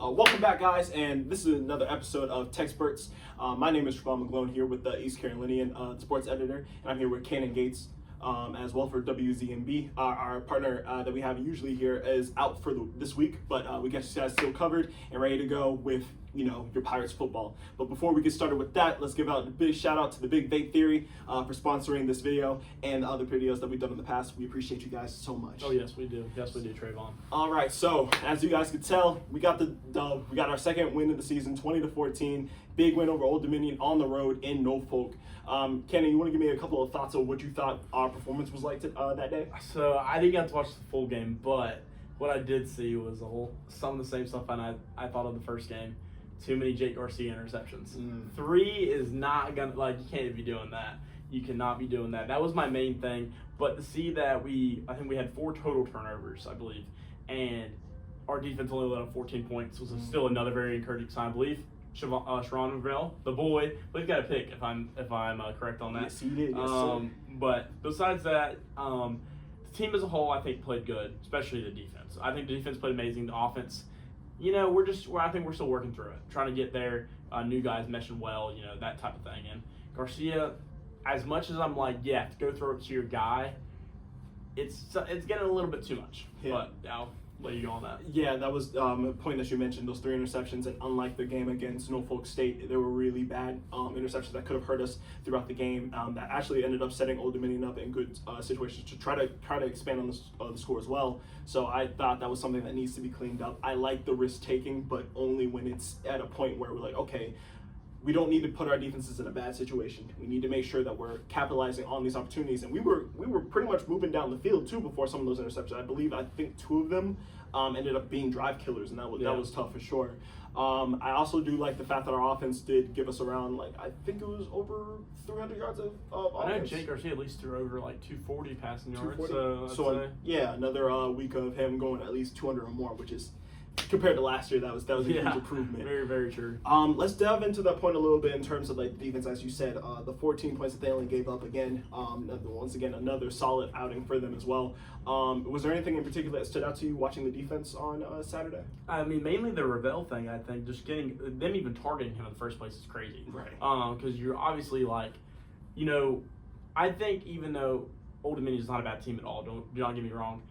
Welcome back, guys, and this is another episode of TECspertZ. My name is Trevon McGlone here with the East Carolinian sports editor, and I'm here with Cannon Gates as well for WZMB. Our partner that we have usually here is out for this week, but we got you guys still covered and ready to go with your Pirates football. But before we get started with that, let's give out a big shout out to the Big Vape Theory for sponsoring this video and the other videos that we've done in the past. We appreciate you guys so much. Oh yes, we do. Yes, we do, Trayvon. All right, so as you guys can tell, we got the dub. We got our second win of the season, 20-14. Big win over Old Dominion on the road in Norfolk. Kenny, you want to give me a couple of thoughts on what you thought our performance was like that day? So I didn't get to watch the full game, but what I did see was some of the same stuff I thought of the first game. Too many Jake Garcia interceptions. 3 is not gonna, you can't be doing that. You cannot be doing that. That was my main thing. But to see that I think we had 4 total turnovers, I believe, and our defense only let up 14 points was still another very encouraging sign. I believe Sharon Ravel, the boy, but he's got a pick if I'm correct on that. Yes, he did. Yes, sir. But besides that, the team as a whole I think played good, especially the defense. I think the defense played amazing. The offense, I think we're still working through it, trying to get there. New guys meshing well, that type of thing. And Garcia, as much as I'm to go throw it to your guy, it's getting a little bit too much. Yeah. But I'll let you go on that. Yeah, that was a point that you mentioned, those 3 interceptions. And unlike the game against Norfolk State, they were really bad interceptions that could have hurt us throughout the game. That actually ended up setting Old Dominion up in good situations to try to expand on the score as well. So I thought that was something that needs to be cleaned up. I like the risk taking, but only when it's at a point where we're like, okay, we don't need to put our defenses in a bad situation. We need to make sure that we're capitalizing on these opportunities. And we were pretty much moving down the field too before some of those interceptions. I think 2 of them ended up being drive killers, and that was tough for sure. I also do like the fact that our offense did give us around, I think it was over 300 yards of offense. I know Jake Garcia at least threw over 240 passing yards. 240? So another week of him going at least 200 or more, which is, compared to last year, that was a huge improvement. Very, very true. Let's delve into that point a little bit in terms of defense, as you said. The 14 points that they only gave up again. Once again, another solid outing for them as well. Was there anything in particular that stood out to you watching the defense on Saturday? I mean, mainly the Ravel thing. I think just getting them even targeting him in the first place is crazy. Right. Because you're obviously I think even though Old Dominion is not a bad team at all, do not get me wrong,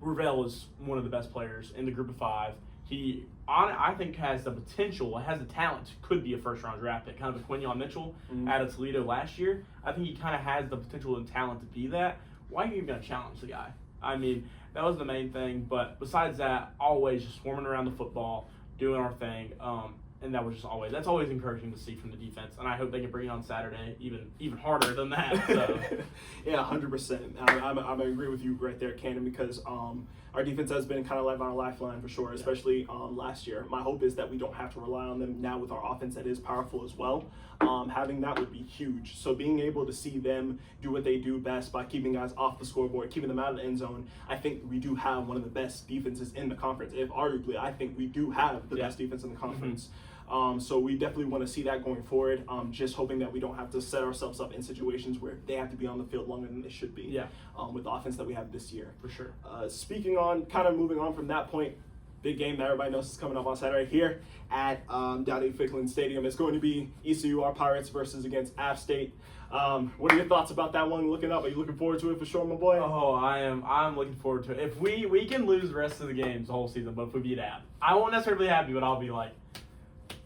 Ravel is one of the best players in the group of 5. He, I think, has the potential, has the talent, could be a first-round draft pick, kind of a Quinion Mitchell out of Toledo last year. I think he kind of has the potential and talent to be that. Why are you even going to challenge the guy? I mean, that was the main thing. But besides that, always just swarming around the football, doing our thing. And that's always encouraging to see from the defense. And I hope they can bring it on Saturday even harder than that. So. Yeah, 100%. I agree with you right there, Cannon, because our defense has been kind of our lifeline for sure, especially last year. My hope is that we don't have to rely on them now with our offense that is powerful as well. Having that would be huge. So being able to see them do what they do best by keeping guys off the scoreboard, keeping them out of the end zone, I think we do have one of the best defenses in the conference. If arguably, I think we do have the best defense in the conference. So we definitely want to see that going forward. Just hoping that we don't have to set ourselves up in situations where they have to be on the field longer than they should be. Yeah. With the offense that we have this year. For sure. Moving on from that point, big game that everybody knows is coming up on Saturday here at Dowdy Ficklin Stadium. It's going to be ECU, our Pirates, versus against App State. What are your thoughts about that one looking up? Are you looking forward to it for sure, my boy? Oh, I'm looking forward to it. If we can lose the rest of the games the whole season, but if we beat App, I won't necessarily be happy, but I'll be like,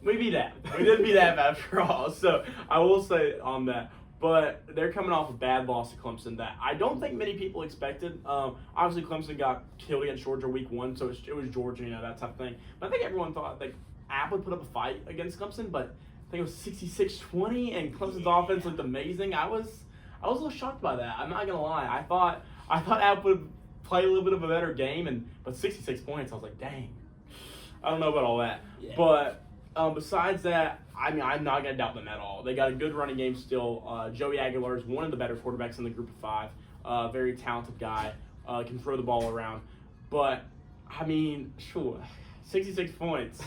we beat App. We didn't beat App after all. So I will say on that. But they're coming off a bad loss to Clemson that I don't think many people expected. Obviously, Clemson got killed against Georgia week 1, so it was Georgia, that type of thing. But I think everyone thought App would put up a fight against Clemson, but I think it was 66-20, and Clemson's offense looked amazing. I was a little shocked by that. I'm not gonna lie. I thought App would play a little bit of a better game, but 66 points, I was like, dang. I don't know about all that, but. Besides that, I'm not going to doubt them at all. They got a good running game still. Joey Aguilar is one of the better quarterbacks in the group of 5. Very talented guy. Can throw the ball around. But, 66 points.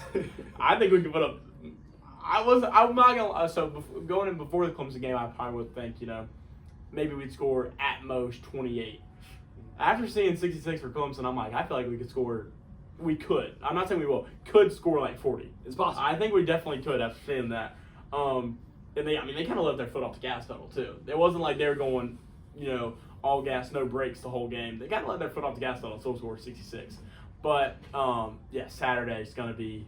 I think we can put up – I'm not going to – so going in before the Clemson game, I probably would think, maybe we'd score at most 28. After seeing 66 for Clemson, I'm like, I feel like we could score we could. I'm not saying we will. Could score like 40. It's possible. I think we definitely could after seeing that. And they kind of let their foot off the gas pedal too. It wasn't like they were going, all gas, no brakes the whole game. They kind of let their foot off the gas pedal and still scored 66. But Saturday's gonna be.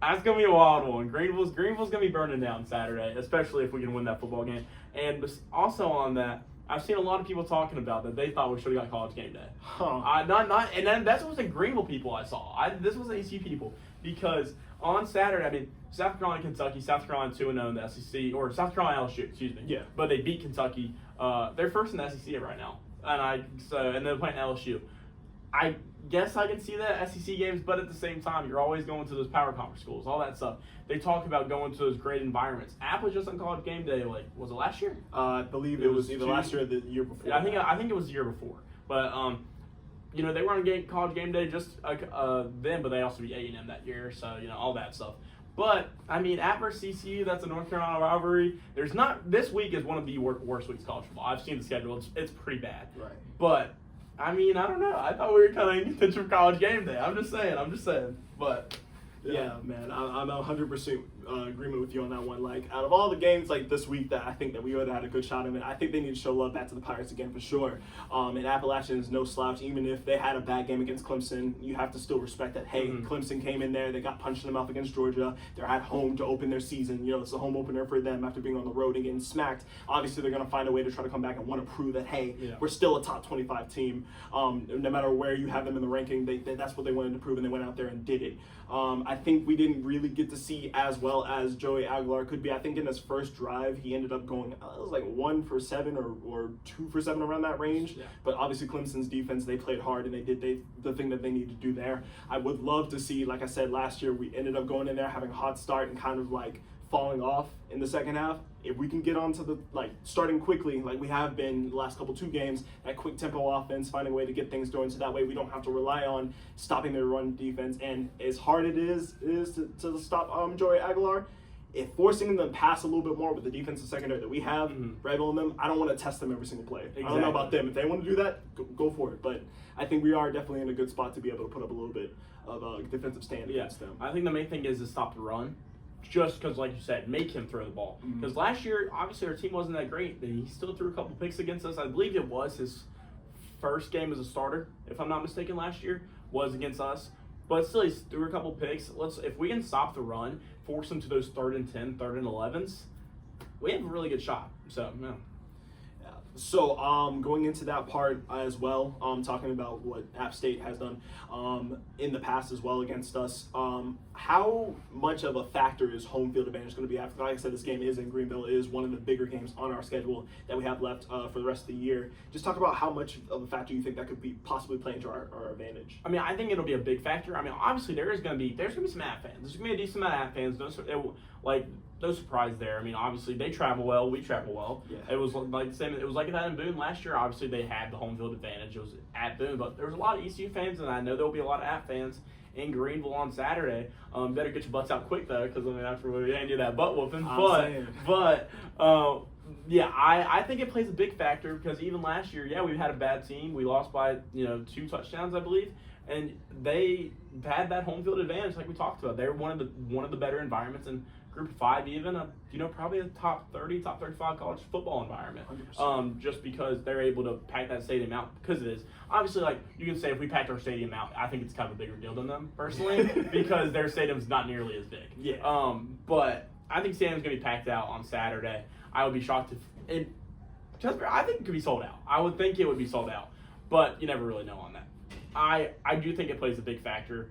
That's gonna be a wild one. Greenville's gonna be burning down Saturday, especially if we can win that football game. And also on that, I've seen a lot of people talking about that they thought we should have got College Game Day. And then that's what the Greenville people I saw. This was the ECU people because on Saturday, South Carolina, Kentucky, South Carolina 2-0 in the SEC, or South Carolina LSU, excuse me. Yeah. But they beat Kentucky. They're first in the SEC right now, and they're playing LSU. I guess I can see the SEC games, but at the same time, you're always going to those power conference schools, all that stuff. They talk about going to those great environments. App was just on College Game Day, was it last year? I believe it was either last year or the year before. Yeah, I think it was the year before. But they were on College Game Day just then, but they also beat A&M that year, so all that stuff. But App versus ECU, that's a North Carolina rivalry. This week is one of the worst weeks of college football. I've seen the schedule; it's pretty bad. Right. But I don't know. I thought we were kind of in contention for College Game Day. I'm just saying. But yeah, man, I'm 100% agreement with you on that one. Like, out of all the games like this week that I think that we would have had a good shot in it, I think they need to show love back to the Pirates again for sure. And Appalachian is no slouch. Even if they had a bad game against Clemson, you have to still respect that. Hey, Clemson came in there, they got punched in the mouth against Georgia. They're at home to open their season. It's a home opener for them after being on the road and getting smacked. Obviously, they're going to find a way to try to come back and want to prove that, hey, we're still a top 25 team. No matter where you have them in the ranking, that's what they wanted to prove, and they went out there and did it. I think we didn't really get to see as well as Joey Aguilar could be. I think in his first drive, he ended up going, it was like 1 for 7 or 2 for 7 around that range. Yeah. But obviously Clemson's defense, they played hard and they did the thing that they needed to do there. I would love to see, like I said last year, we ended up going in there having a hot start and kind of like falling off in the second half. If we can get onto the starting quickly like we have been the last 2 games, that quick tempo offense, finding a way to get things going so that way we don't have to rely on stopping their run defense. And as hard it is to stop Joey Aguilar, if forcing them to pass a little bit more with the defensive secondary that we have, rivaling them, I don't want to test them every single play. Exactly. I don't know about them. If they want to do that, go for it. But I think we are definitely in a good spot to be able to put up a little bit of a defensive stand against them. I think the main thing is to stop the run. Just because, like you said, make him throw the ball. Because last year, obviously, our team wasn't that great. He still threw a couple picks against us. I believe it was his first game as a starter, if I'm not mistaken, last year, was against us. But still, he threw a couple picks. If we can stop the run, force them to those 3rd and 10, 3rd and 11s, we have a really good shot. So, yeah. So, going into that part as well, talking about what App State has done in the past as well against us, how much of a factor is home field advantage going to be after? Like I said, this game is in Greenville. It is one of the bigger games on our schedule that we have left for the rest of the year. Just talk about how much of a factor you think that could be possibly play into our advantage. I think it'll be a big factor. Obviously, there's going to be some App fans. There's going to be a decent amount of App fans. No surprise there. Obviously they travel well. We travel well. Yeah. It was like the same. It was like that in Boone last year. Obviously they had the home field advantage. It was at Boone, but there was a lot of ECU fans, and I know there will be a lot of App fans in Greenville on Saturday. Better get your butts out quick though, because after we hand you that butt whooping. I think it plays a big factor because even last year, we had a bad team. We lost by 2 touchdowns, I believe, and they had that home field advantage like we talked about. They're one of the better environments in Group 5, even probably a top 30, top 35 college football environment. Just because they're able to pack that stadium out, because it is. Obviously, you can say if we packed our stadium out, I think it's kind of a bigger deal than them, personally, because their stadium's not nearly as big. Yeah. But I think stadium's going to be packed out on Saturday. I would be shocked if I think it could be sold out. I would think it would be sold out, but you never really know on that. I do think it plays a big factor.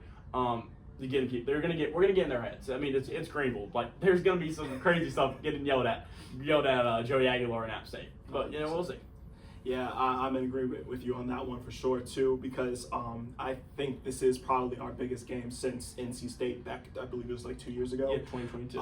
We're gonna get in their heads. It's Greenville. There's gonna be some crazy stuff getting yelled at Joey Aguilar and App State. But we'll see. Yeah, I'm in agreement with you on that one for sure too, because I think this is probably our biggest game since NC State back. I believe it was 2 years ago. Yeah, 2022.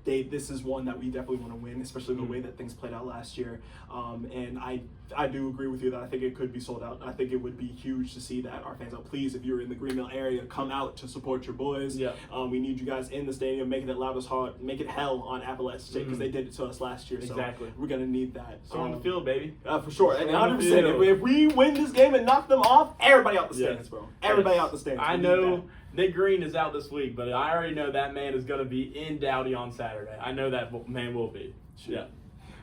this is one that we definitely want to win, especially the way that things played out last year. And I do agree with you that I think it could be sold out. I think it would be huge to see that our fans out. Please, if you're in the Greenville area, come out to support your boys. Yeah. We need you guys in the stadium, making it loud as hard, make it hell on Appalachian State, because they did it to us last year. Exactly. So we're gonna need that. Storm the field, baby. For sure. And Storm the 100%. field. If we win this game and knock them off, everybody out the stands, bro. Everybody out the stands. I We need know that. Nick Green is out this week, but I already know that man is going to be in Dowdy on Saturday. I know that man will be. Yeah.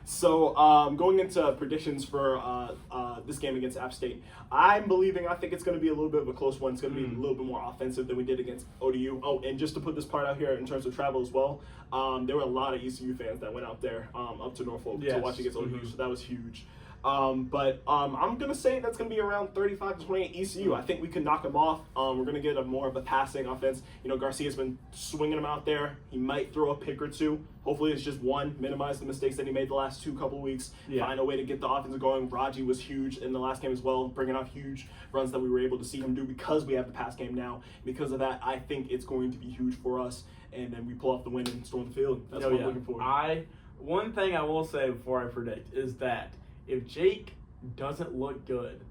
So going into predictions for this game against App State, I think it's going to be a little bit of a close one. It's going to be a little bit more offensive than we did against ODU. Oh, and just to put this part out here in terms of travel as well, there were a lot of ECU fans that went out there up to Norfolk to watch against ODU, so that was huge. But I'm going to say that's going to be around 35-28 ECU. I think we can knock them off. We're going to get more of a passing offense. You know, Garcia's been swinging them out there. He might throw a pick or two. Hopefully it's just one. Minimize the mistakes that he made the last couple weeks. Find a way to get the offense going. Raji was huge in the last game as well, bringing off huge runs that we were able to see him do because we have the pass game now. Because of that, I think it's going to be huge for us. And then we pull off the win and storm the field. That's what I'm looking for. One thing I will say before I predict is that if Jake doesn't look good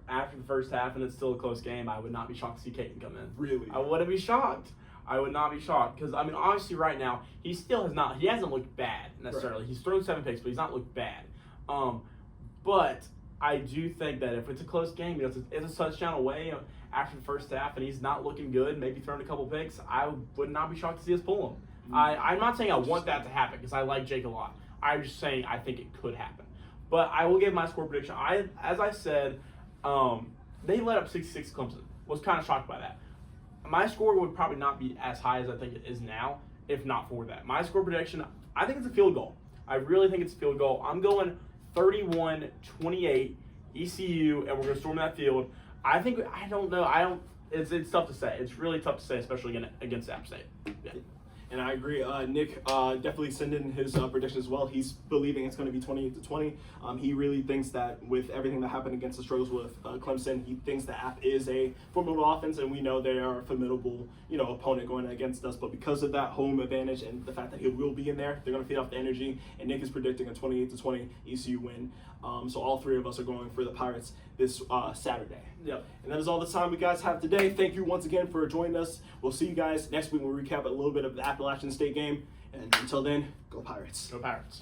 after the first half and it's still a close game, I would not be shocked to see Caton come in. Really? I wouldn't be shocked. I would not be shocked because, I mean, obviously right now, he hasn't looked bad necessarily. Right. He's thrown 7 picks, but he's not looked bad. But I do think that if it's a close game, you know, it's a touchdown away after the first half and he's not looking good, maybe throwing a couple picks, I would not be shocked to see us pull him. I'm not saying I want that to happen because I like Jake a lot. I'm just saying I think it could happen. But I will give my score prediction. As I said, they let up 66 Clemson. Was kind of shocked by that. My score would probably not be as high as I think it is now, if not for that. My score prediction, I think it's a field goal. I really think it's a field goal. I'm going 31-28 ECU, and we're going to storm that field. It's tough to say. It's really tough to say, especially against App State. Yeah. And I agree. Nick definitely sent in his prediction as well. He's believing it's going to be 28-20. He really thinks that with everything that happened against the struggles with Clemson, he thinks the App is a formidable offense, and we know they are a formidable, opponent going against us. But because of that home advantage and the fact that he will be in there, they're going to feed off the energy. And Nick is predicting a 28-20 ECU win. So all three of us are going for the Pirates this Saturday. Yep. And that is all the time we guys have today. Thank you once again for joining us. We'll see you guys next week when we recap a little bit of the Appalachian State game. And until then, go Pirates. Go Pirates.